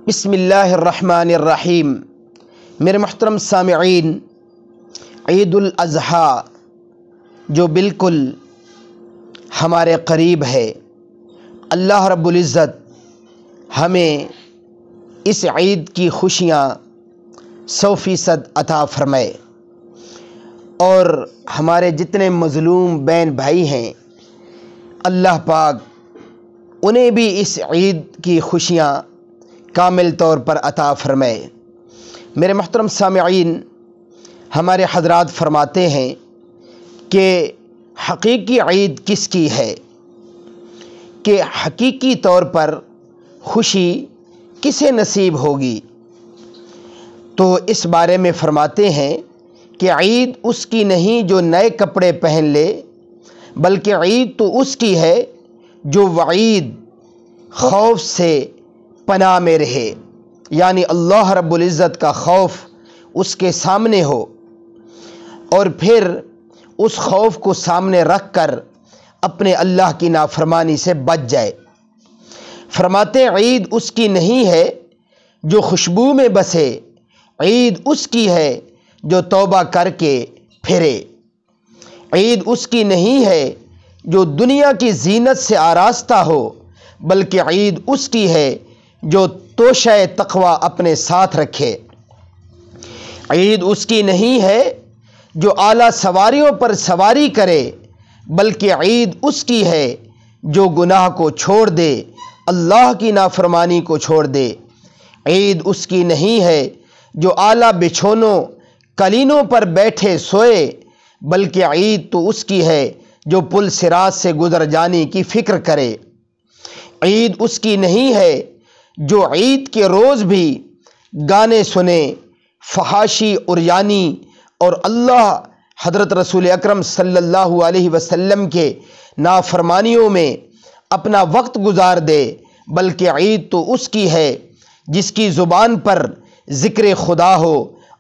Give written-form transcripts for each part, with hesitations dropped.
بسم اللہ الرحمن الرحیم۔ میرے محترم سامعین، عید الاضحیٰ جو بالکل ہمارے قریب ہے، اللہ رب العزت ہمیں اس عید کی خوشیاں 100% عطا فرمائے، اور ہمارے جتنے مظلوم بہن بھائی ہیں اللہ پاک انہیں بھی اس عید کی خوشیاں کامل طور پر عطا فرمائے۔ میرے محترم سامعین، ہمارے حضرات فرماتے ہیں کہ حقیقی عید کس کی ہے، کہ حقیقی طور پر خوشی کسے نصیب ہوگی؟ تو اس بارے میں فرماتے ہیں کہ عید اس کی نہیں جو نئے کپڑے پہن لے، بلکہ عید تو اس کی ہے جو وعید خوف سے پناہ میں رہے، یعنی اللہ رب العزت کا خوف اس کے سامنے ہو اور پھر اس خوف کو سامنے رکھ کر اپنے اللہ کی نافرمانی سے بچ جائے۔ فرماتے عید اس کی نہیں ہے جو خوشبو میں بسے، عید اس کی ہے جو توبہ کر کے پھرے۔ عید اس کی نہیں ہے جو دنیا کی زینت سے آراستہ ہو، بلکہ عید اس کی ہے جو توشہ تقوی اپنے ساتھ رکھے۔ عید اس کی نہیں ہے جو اعلیٰ سواریوں پر سواری کرے، بلکہ عید اس کی ہے جو گناہ کو چھوڑ دے، اللہ کی نافرمانی کو چھوڑ دے۔ عید اس کی نہیں ہے جو اعلیٰ بچھونوں قلینوں پر بیٹھے سوئے، بلکہ عید تو اس کی ہے جو پل صراط سے گزر جانے کی فکر کرے۔ عید اس کی نہیں ہے جو عید کے روز بھی گانے سنے، فحاشی عریانی اور اللہ حضرت رسول اکرم صلی اللہ علیہ وسلم کے نافرمانیوں میں اپنا وقت گزار دے، بلکہ عید تو اس کی ہے جس کی زبان پر ذکر خدا ہو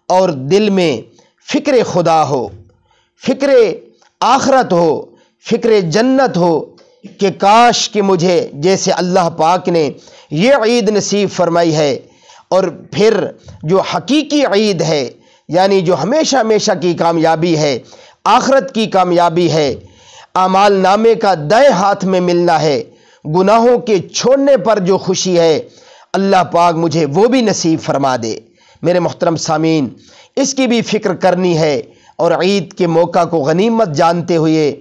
اور دل میں فکر خدا ہو، فکر آخرت ہو، فکر جنت ہو، کہ کاش کہ مجھے جیسے اللہ پاک نے یہ عید نصیب فرمائی ہے۔ اور پھر جو حقیقی عید ہے، یعنی جو ہمیشہ ہمیشہ کی کامیابی ہے، آخرت کی کامیابی ہے، اعمال نامے کا دائیں ہاتھ میں ملنا ہے، گناہوں کے چھوڑنے پر جو خوشی ہے، اللہ پاک مجھے وہ بھی نصیب فرما دے۔ میرے محترم سامعین، اس کی بھی فکر کرنی ہے، اور عید کے موقع کو غنیمت جانتے ہوئے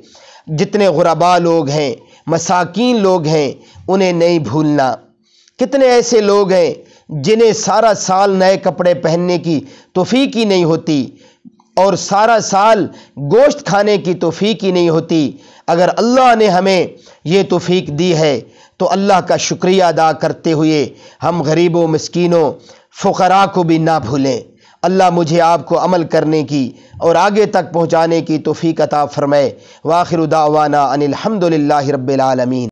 جتنے غرباء لوگ ہیں، مساکین لوگ ہیں، انہیں نہیں بھولنا۔ کتنے ایسے لوگ ہیں جنہیں سارا سال نئے کپڑے پہننے کی توفیق ہی نہیں ہوتی، اور سارا سال گوشت کھانے کی توفیق ہی نہیں ہوتی۔ اگر اللہ نے ہمیں یہ توفیق دی ہے تو اللہ کا شکریہ ادا کرتے ہوئے ہم غریبوں، مسکینوں، فقراء کو بھی نہ بھولیں۔ اللہ مجھے آپ کو عمل کرنے کی اور آگے تک پہنچانے کی توفیق عطا فرمائے۔ وآخر دعوانا ان الحمد للہ رب العالمین۔